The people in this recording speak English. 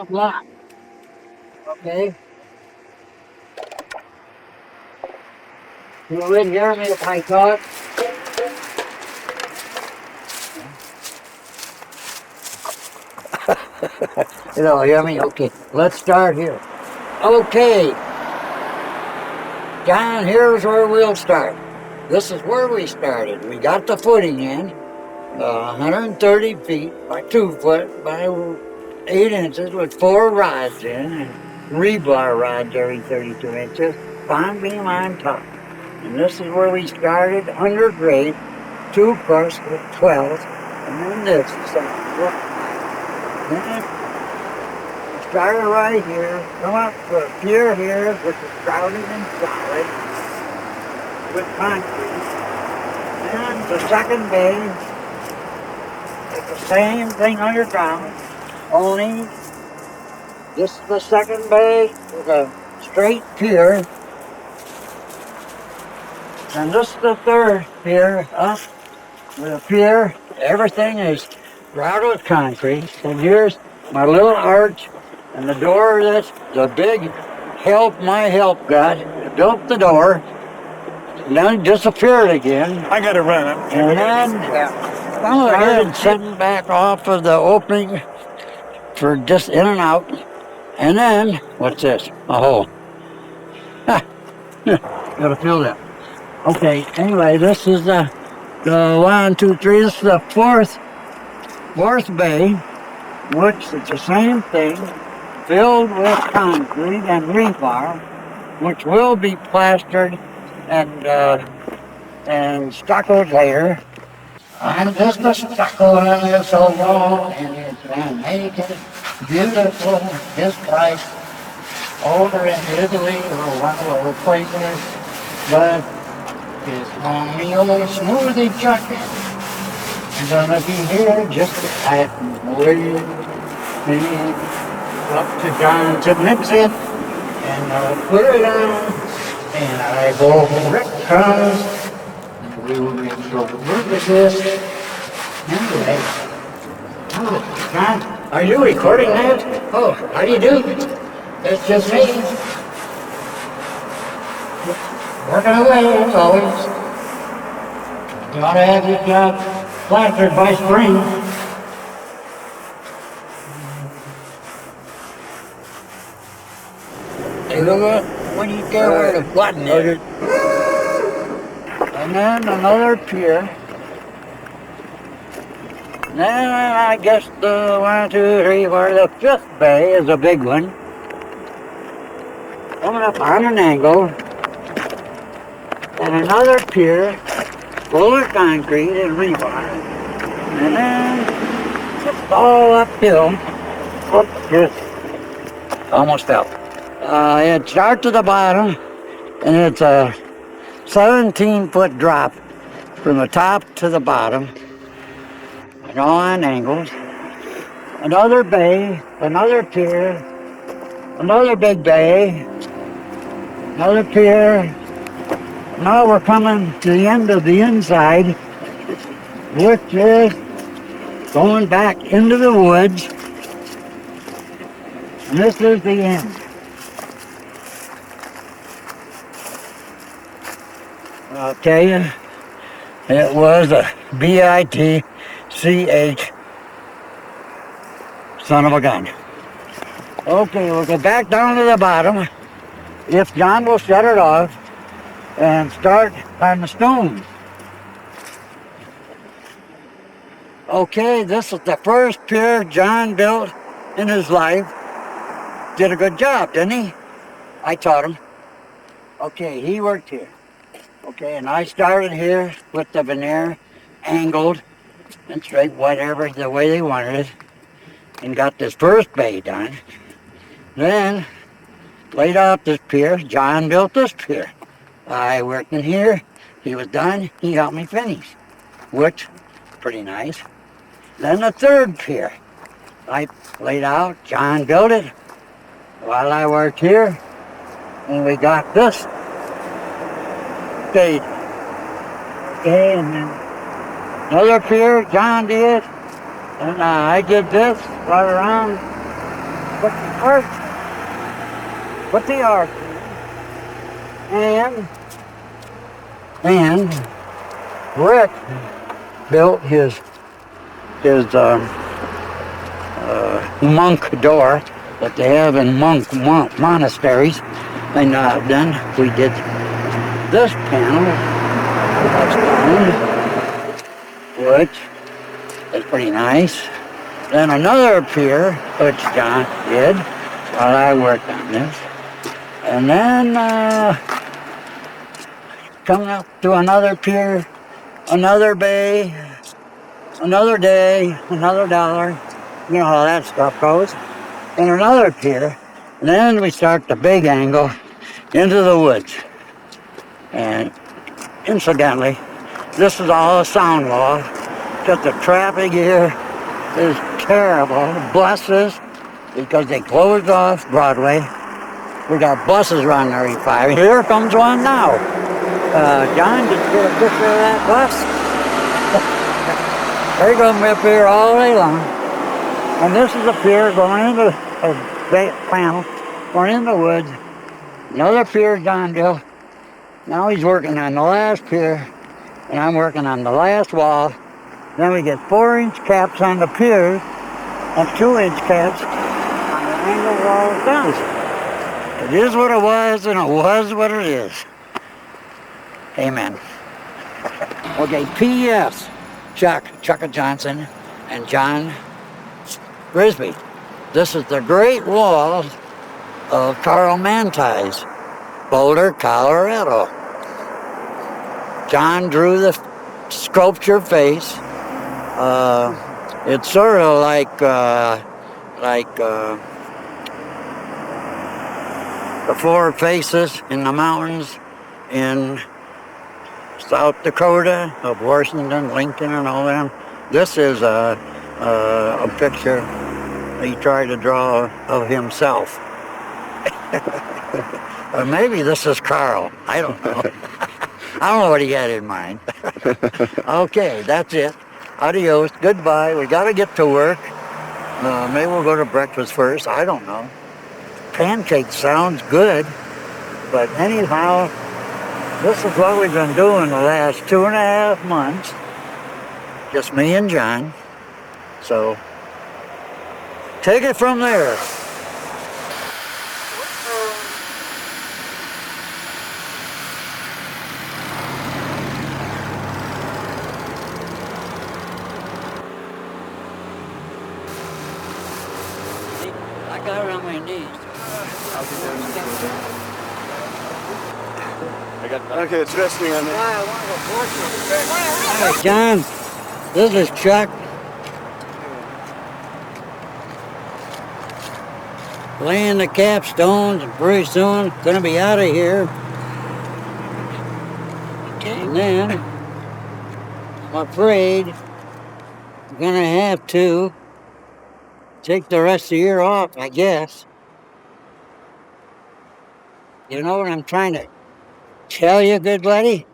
a block. Okay? You would hear me if I talk? You don't hear me? Okay, let's start here. Okay, John, here's where we'll start. This is where we started. We got the footing in, 130 feet by 2 foot by 8 inches with 4 rods in, and rebar rods every 32 inches, bond beam on top. And this is where we started under grade, 2 crust with 12, and then this. So, then we started right here, come up to a pier here, which is grouted and solid with concrete. Then the second bay, it's the same thing underground, only this is the second bay with a straight pier. And this is the third pier up with a pier. Everything is grouted with concrete. And here's my little arch and the door that's the big help my help got. Built the door. And then it disappeared again. I gotta run it. And then started sitting back off of the opening for just in and out. And then, what's this? A hole. Gotta fill that. Okay, anyway, this is the 1, 2, 3, this is the fourth bay, which is the same thing, filled with concrete and rebar, which will be plastered and stuccoed later. And this is stucco on this whole wall, and it's laminated, beautiful, this price, over in Italy or one of the places, but it's on the old smoothie chuck. I'm gonna be here just at way up to John to mix it, and I'll put it on, and I go breadcrumbs, and we will make sure to work with this. Anyway, John, are you recording that? Oh, how do you do? It's just me. Working away as always. You ought to have your job plastered by spring. Hey, look, when you get where the button is. And then another pier. Then I guess the 1, 2, 3, 4, the fifth bay is a big one. Coming up on an angle. And another pier, full of concrete and rebar. And then it's all uphill. Oops, just almost fell. It starts at the bottom, and it's a 17-foot drop from the top to the bottom, and all on angles. Another bay, another pier, another big bay, another pier. Now we're coming to the end of the inside, which is going back into the woods. And this is the end. I'll tell you, it was a bitch son of a gun. Okay, we'll go back down to the bottom. If John will shut it off, and start on the stone. Okay, this is the first pier John built in his life. Did a good job, didn't he? I taught him. Okay, he worked here. Okay, and I started here with the veneer angled and straight, whatever, the way they wanted it, and got this first bay done. Then, laid out this pier, John built this pier. I worked in here, he was done, he helped me finish, which, pretty nice. Then the third pier, I laid out, John built it, while I worked here, and we got this stage. Okay, and then another pier, John did, and I did this right around put the arch in, and Rick built his monk door that they have in monk monasteries, and then we did this panel of stone, which is pretty nice. Then another pier, which John did while I worked on this. And then coming up to another pier, another bay, another day, another dollar. You know how that stuff goes. And another pier. And then we start the big angle into the woods. And incidentally, this is all a sound wall. Just the traffic here is terrible. Buses, because they closed off Broadway. We got buses running every 5. Here comes one now. John, did you get a picture of that bus? They're going to be up here all day long. And this is a pier going into a panel, going in the woods. Another pier John built. Now he's working on the last pier, and I'm working on the last wall. Then we get 4-inch caps on the piers and 2-inch caps on the angle walls down. It is what it was, and it was what it is. Amen. Okay, P.S. Chuck Johnson and John Grisby. This is the Great Wall of Carl Mantei's, Boulder, Colorado. John drew the sculpture face. It's sort of like the 4 faces in the mountains in South Dakota of Washington, Lincoln, and all them. This is a picture he tried to draw of himself. Or maybe this is Carl. I don't know. I don't know what he had in mind. Okay, that's it. Adios. Goodbye. We got to get to work. Maybe we'll go to breakfast first. I don't know. Pancake sounds good. But anyhow, this is what we've been doing the last 2.5 months. Just me and John. So, take it from there. I got it on my knees. Okay, it's resting on me. Hi, John. This is Chuck. Laying the capstones, and pretty soon gonna be out of here. Okay. And then I'm afraid I'm gonna have to take the rest of the year off, I guess. You know what I'm trying to tell you, good buddy?